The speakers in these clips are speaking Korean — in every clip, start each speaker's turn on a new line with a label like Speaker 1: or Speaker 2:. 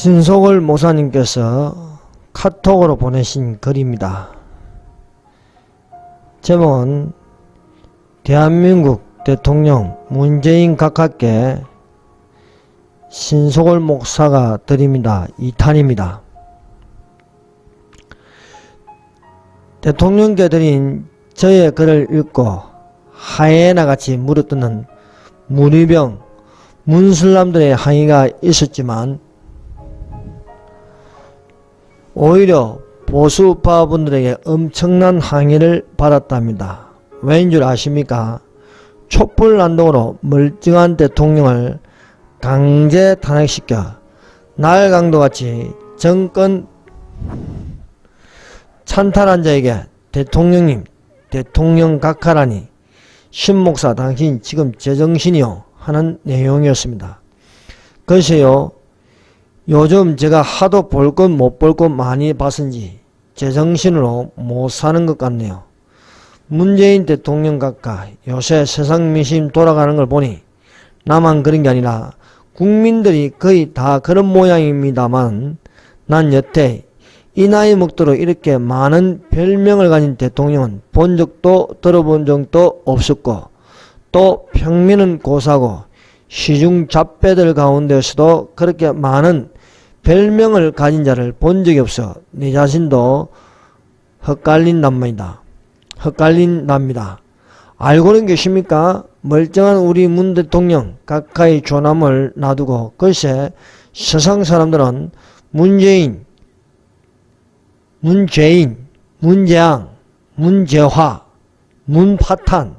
Speaker 1: 신속을 모사님께서 카톡으로 보내신 글입니다. 제목은 대한민국 대통령 문재인 각하께 신속을 목사가 드립니다. 2탄입니다. 대통령께 드린 저의 글을 읽고 하이에나같이 물어뜯는 문의병 문슬람들의 항의가 있었지만 오히려 보수파분들에게 엄청난 항의를 받았답니다. 왜인 줄 아십니까? 촛불난동으로 멀쩡한 대통령을 강제 탄핵시켜 날강도같이 정권 찬탈한 자에게 대통령님, 대통령 각하라니 신목사 당신 지금 제정신이요 하는 내용이었습니다. 글쎄요, 요즘 제가 하도 볼 것 못 볼 것 많이 봤은지 제정신으로 못 사는 것 같네요. 문재인 대통령 각하 요새 세상 민심 돌아가는 걸 보니 나만 그런 게 아니라 국민들이 거의 다 그런 모양입니다만 난 여태 이 나이 먹도록 이렇게 많은 별명을 가진 대통령은 본 적도 들어본 적도 없었고 또 평민은 고사고 시중 잡배들 가운데서도 그렇게 많은 별명을 가진 자를 본 적이 없어 내 자신도 헛갈린답니다. 알고는 계십니까? 멀쩡한 우리 문 대통령 각하의 존함을 놔두고 글쎄 세상 사람들은 문재인, 문재앙, 문재화, 문파탄,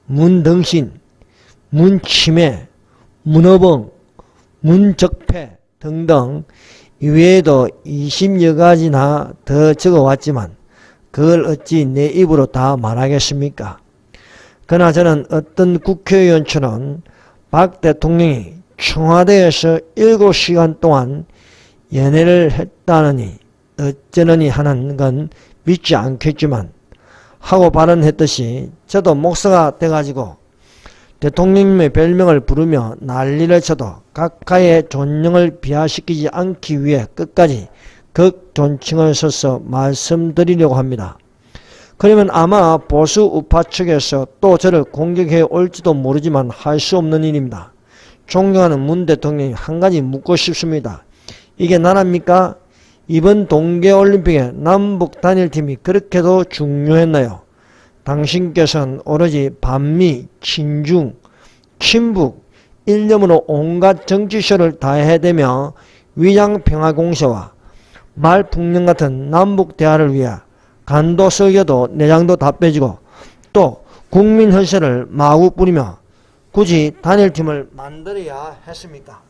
Speaker 1: 문등신, 문치매, 문어벙, 문적폐 등등 이외에도 20여 가지나 더 적어왔지만 그걸 어찌 내 입으로 다 말하겠습니까? 그러나 저는 어떤 국회의원처럼 박 대통령이 청와대에서 7시간 동안 연애를 했다느니 어쩌느니 하는 건 믿지 않겠지만 하고 발언했듯이 저도 목사가 돼가지고 대통령님의 별명을 부르며 난리를 쳐도 각하의 존영을 비하시키지 않기 위해 끝까지 극존칭을 써서 말씀드리려고 합니다. 그러면 아마 보수 우파 측에서 또 저를 공격해 올지도 모르지만 할 수 없는 일입니다. 존경하는 문 대통령님 한 가지 묻고 싶습니다. 이게 나라입니까? 이번 동계올림픽에 남북 단일팀이 그렇게도 중요했나요? 당신께서는 오로지 반미, 친중, 친북, 일념으로 온갖 정치쇼를 다 해대며 위장평화공세와 말풍령 같은 남북 대화를 위해 간도 썩여도 내장도 다 빼지고 또 국민 혈세를 마구 뿌리며 굳이 단일팀을 만들어야 했습니까?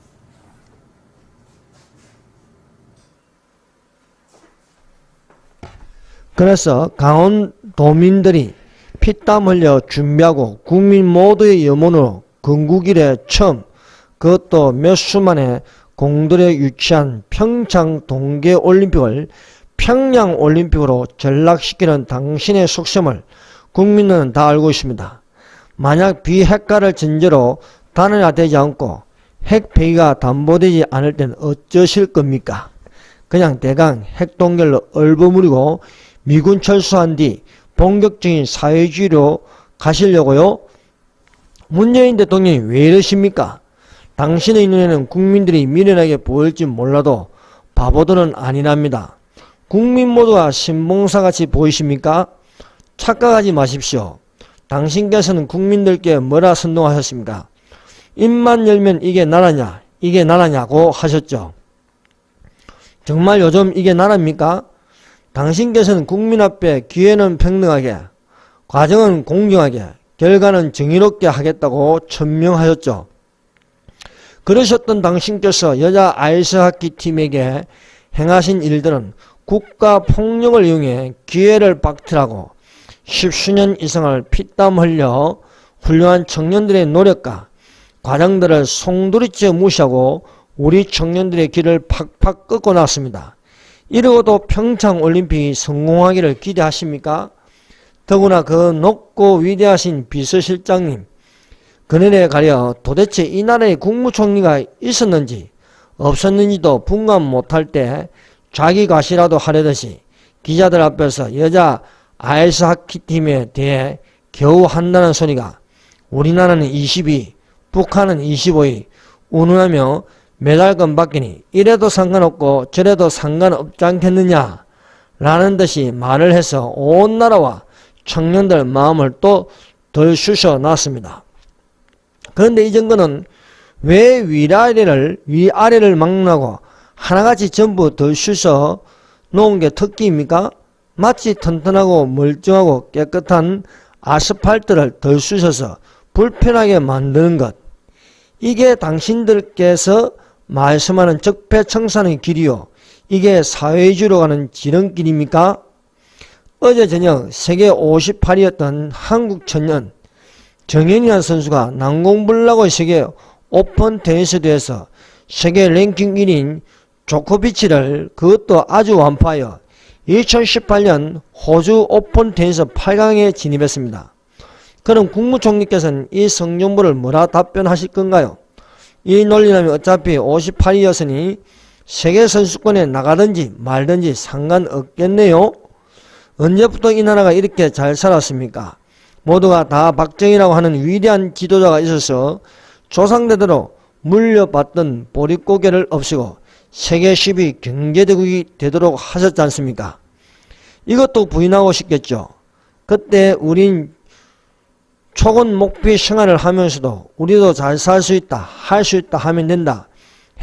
Speaker 1: 그래서 강원도민들이 피땀 흘려 준비하고 국민 모두의 염원으로 건국일에 처음 그것도 몇 수 만에 공들여 유치한 평창 동계올림픽을 평양올림픽으로 전락시키는 당신의 속셈을 국민은 다 알고 있습니다. 만약 비핵화를 전제로 단일화되지 않고 핵폐기가 담보되지 않을 땐 어쩌실 겁니까? 그냥 대강 핵동결로 얼버무리고 미군 철수한 뒤 본격적인 사회주의로 가시려고요? 문재인 대통령이 왜 이러십니까? 당신의 눈에는 국민들이 미련하게 보일지 몰라도 바보들은 아니랍니다. 국민 모두가 신봉사같이 보이십니까? 착각하지 마십시오. 당신께서는 국민들께 뭐라 선동하셨습니까? 입만 열면 이게 나라냐, 이게 나라냐고 하셨죠. 정말 요즘 이게 나라입니까? 당신께서는 국민 앞에 기회는 평등하게, 과정은 공정하게, 결과는 정의롭게 하겠다고 천명하셨죠. 그러셨던 당신께서 여자 아이스하키 팀에게 행하신 일들은 국가폭력을 이용해 기회를 박탈하고 10수년 이상을 피땀 흘려 훌륭한 청년들의 노력과 과정들을 송두리째 무시하고 우리 청년들의 길을 팍팍 꺾고 났습니다. 이러고도 평창올림픽이 성공하기를 기대하십니까? 더구나 그 높고 위대하신 비서실장님, 그늘에 가려 도대체 이 나라의 국무총리가 있었는지 없었는지도 분간 못할 때 자기 과시라도 하려듯이 기자들 앞에서 여자 아이스하키팀에 대해 겨우 한다는 소리가 우리나라는 22, 북한은 25위 운운하며 메달권 받기니 이래도 상관없고 저래도 상관없지 않겠느냐 라는 듯이 말을 해서 온 나라와 청년들 마음을 또 덜 쑤셔 놨습니다. 그런데 이 정권은 왜 위아래를 막론하고 하나같이 전부 덜 쑤셔 놓은 게 특기입니까? 마치 튼튼하고 멀쩡하고 깨끗한 아스팔트를 덜 쑤셔서 불편하게 만드는 것. 이게 당신들께서 말씀하는 적폐청산의 길이요. 이게 사회주의로 가는 지름길입니까? 어제 저녁 세계 58위였던 한국 청년 정현이라는 선수가 난공불락의 세계 오픈 테니스 대회에서 세계 랭킹 1위인 조코비치를 그것도 아주 완파하여 2018년 호주 오픈 테니스 8강에 진입했습니다. 그럼 국무총리께서는 이 성정보를 뭐라 답변하실 건가요? 이 논리라면 어차피 58위였으니 세계선수권에 나가든지 말든지 상관없겠네요. 언제부터 이 나라가 이렇게 잘 살았습니까? 모두가 다 박정희라고 하는 위대한 지도자가 있어서 조상대대로 물려받던 보릿고개를 없애고 세계 10위 경제대국이 되도록 하셨지 않습니까? 이것도 부인하고 싶겠죠. 그때 우린 초건 목표 생활을 하면서도 우리도 잘 살 수 있다, 할 수 있다 하면 된다.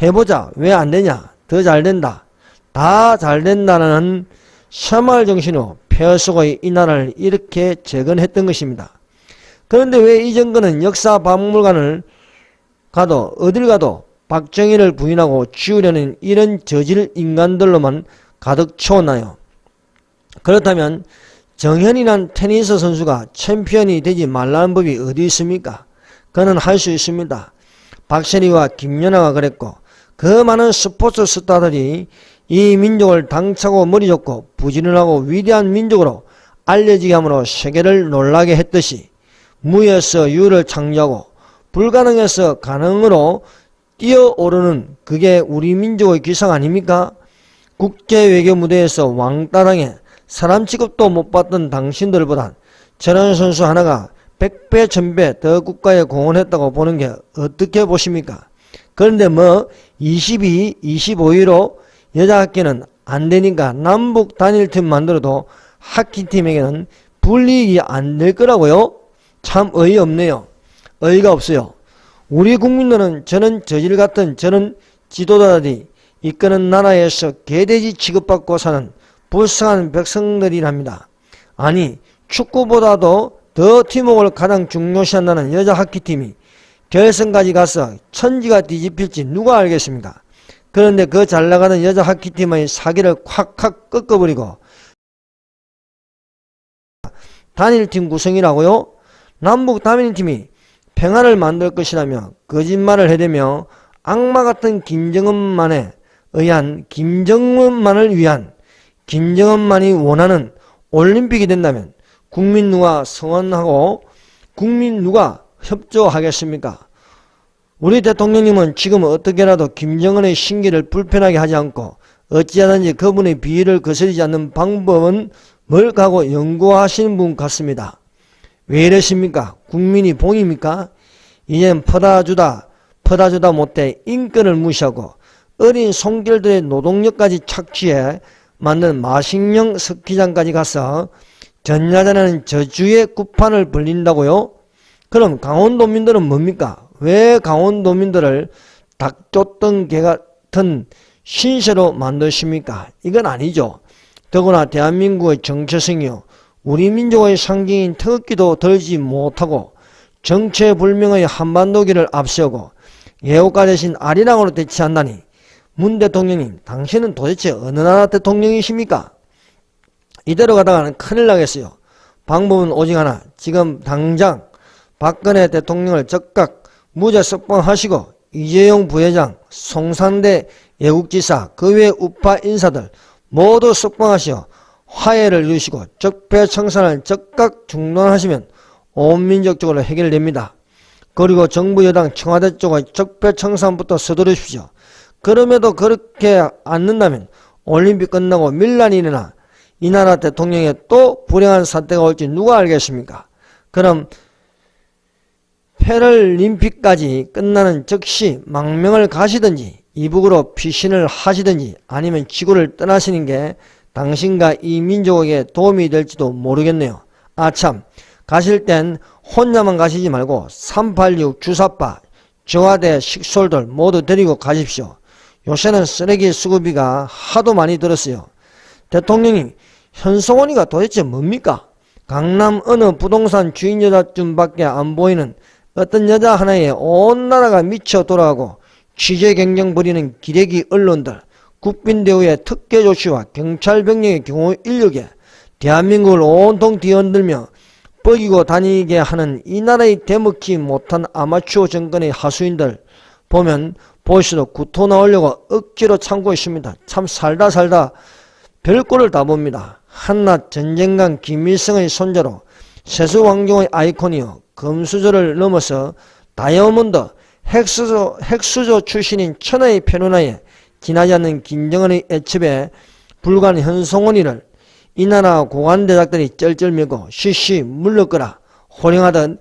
Speaker 1: 해보자, 왜 안 되냐, 더 잘 된다, 다 잘 된다는 새마을 정신으로 폐허속의 이 나라를 이렇게 재건했던 것입니다. 그런데 왜 이 정권은 역사 박물관을 가도 어딜 가도 박정희를 부인하고 지우려는 이런 저질 인간들로만 가득 채웠나요? 그렇다면 정현이란 테니스 선수가 챔피언이 되지 말라는 법이 어디 있습니까? 그는 할 수 있습니다. 박세리와 김연아가 그랬고 그 많은 스포츠 스타들이 이 민족을 당차고 머리 좋고 부지런하고 위대한 민족으로 알려지게 함으로 세계를 놀라게 했듯이 무에서 유를 창조하고 불가능에서 가능으로 뛰어오르는 그게 우리 민족의 기상 아닙니까? 국제외교 무대에서 왕따당해 사람 취급도 못 받던 당신들보단 저런 선수 하나가 100배 1000배 더 국가에 공헌했다고 보는 게 어떻게 보십니까? 그런데 뭐 22, 25위로 여자 학기는 안 되니까 남북 단일팀 만들어도 하키팀에게는 불이익이 안 될 거라고요? 참 어이없네요. 어이가 없어요. 우리 국민들은 저는 저질 같은 저런 지도자들이 이끄는 나라에서 개돼지 취급받고 사는 불쌍한 백성들이랍니다. 아니 축구보다도 더 팀워크를 가장 중요시한다는 여자 하키팀이 결승까지 가서 천지가 뒤집힐지 누가 알겠습니까? 그런데 그 잘나가는 여자 하키팀의 사기를 콱콱 꺾어버리고 단일팀 구성이라고요? 남북 단일팀이 평화를 만들 것이라며 거짓말을 해대며 악마 같은 김정은만을 위한 김정은만이 원하는 올림픽이 된다면 국민 누가 성원하고 국민 누가 협조하겠습니까? 우리 대통령님은 지금 어떻게라도 김정은의 신기를 불편하게 하지 않고 어찌하든지 그분의 비위를 거스르지 않는 방법은 뭘 가고 연구하시는 분 같습니다. 왜 이러십니까? 국민이 봉입니까? 이젠 퍼다주다 못해 인권을 무시하고 어린 손길들의 노동력까지 착취해 만든 마식령 스키장까지 가서 전야자라는 저주의 구판을 벌린다고요? 그럼 강원도민들은 뭡니까? 왜 강원도민들을 닭 쫓던 개 같은 신세로 만드십니까? 이건 아니죠. 더구나 대한민국의 정체성이요 우리 민족의 상징인 태극기도 들지 못하고 정체불명의 한반도기를 앞세우고 애국가 대신 아리랑으로 대치한다니 문 대통령님 당신은 도대체 어느 나라 대통령이십니까? 이대로 가다가는 큰일 나겠어요. 방법은 오직 하나. 지금 당장 박근혜 대통령을 즉각 무죄 석방하시고 이재용 부회장, 송산대 예국지사, 그 외 우파 인사들 모두 석방하시어 화해를 이루시고 적폐청산을 즉각 중단하시면 온 민족적으로 해결됩니다. 그리고 정부 여당 청와대 쪽의 적폐청산부터 서두르십시오. 그럼에도 그렇게 않는다면 올림픽 끝나고 밀란이 일어나 이 나라 대통령에 또 불행한 사태가 올지 누가 알겠습니까? 그럼 패럴림픽까지 끝나는 즉시 망명을 가시든지 이북으로 피신을 하시든지 아니면 지구를 떠나시는 게 당신과 이 민족에게 도움이 될지도 모르겠네요. 아참, 가실 땐 혼자만 가시지 말고 386 주사파, 저하대 식솔들 모두 데리고 가십시오. 요새는 쓰레기 수거비가 하도 많이 들었어요. 대통령님, 현송원이가 도대체 뭡니까? 강남 어느 부동산 주인 여자쯤밖에 안 보이는 어떤 여자 하나에 온 나라가 미쳐 돌아가고 취재 경쟁 벌이는 기레기 언론들, 국빈대우의 특혜 조치와 경찰병력의 경호 인력에 대한민국을 온통 뒤흔들며 뻐기고 다니게 하는 이 나라의 대먹지 못한 아마추어 정권의 하수인들 보면 볼수록 구토 나오려고 억지로 참고 있습니다. 참 살다 별꼴을 다 봅니다. 한낱 전쟁강 김일성의 손자로 세수왕정의 아이콘이요 금수저를 넘어서 다이아몬드 핵수저 출신인 천하의 페루나에 지나지 않는 김정은의 애첩에 불과한 현송원이를 이 나라 고관대작들이 쩔쩔매고 쉬쉬 물러거라 호령하던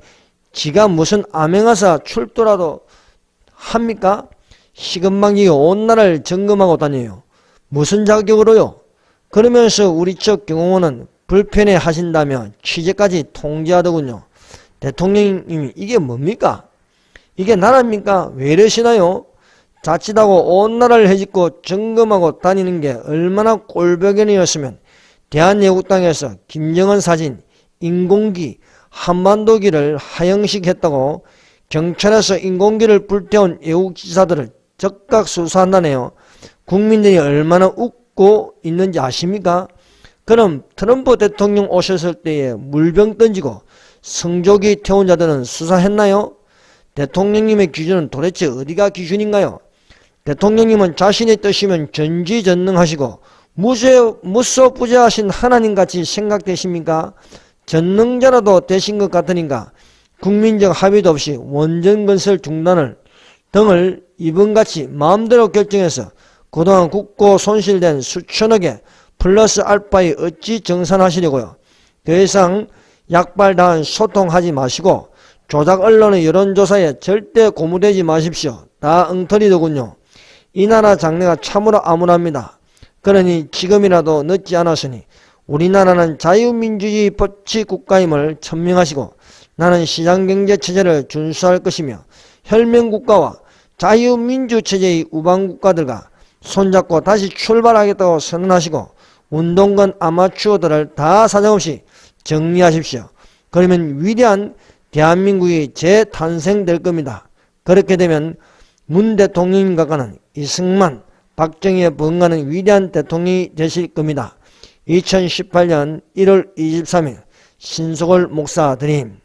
Speaker 1: 지가 무슨 암행하사 출두라도 합니까? 시금방지가 온 나라를 점검하고 다녀요. 무슨 자격으로요? 그러면서 우리 쪽 경호원은 불편해 하신다며 취재까지 통제하더군요. 대통령님이 이게 뭡니까? 이게 나라입니까? 왜 이러시나요? 자칫하고 온 나라를 헤집고 점검하고 다니는 게 얼마나 꼴벽연이었으면 대한애국당에서 김정은 사진, 인공기, 한반도기를 하영식했다고 경찰에서 인공기를 불태운 애국지사들을 적각 수사한다네요. 국민들이 얼마나 웃고 있는지 아십니까? 그럼 트럼프 대통령 오셨을 때에 물병 던지고 성조기 태운 자들은 수사했나요? 대통령님의 기준은 도대체 어디가 기준인가요? 대통령님은 자신의 뜻이면 전지전능하시고 무소부재하신 하나님같이 생각되십니까? 전능자라도 되신 것 같으니까 국민적 합의도 없이 원전건설 중단을 등을 이번같이 마음대로 결정해서 그동안 굳고 손실된 수천억에 플러스 알파에 어찌 정산하시려고요. 더 이상 약발당한 소통하지 마시고 조작 언론의 여론조사에 절대 고무되지 마십시오. 다 엉터리더군요. 이 나라 장래가 참으로 암울합니다. 그러니 지금이라도 늦지 않았으니 우리나라는 자유민주주의 법치 국가임을 천명하시고 나는 시장경제체제를 준수할 것이며 혈맹국가와 자유민주체제의 우방국가들과 손잡고 다시 출발하겠다고 선언하시고 운동권 아마추어들을 다 사정없이 정리하십시오. 그러면 위대한 대한민국이 재탄생될 겁니다. 그렇게 되면 문 대통령님과는 이승만, 박정희에 번가는 위대한 대통령이 되실 겁니다. 2018년 1월 23일 신속을 목사 드림.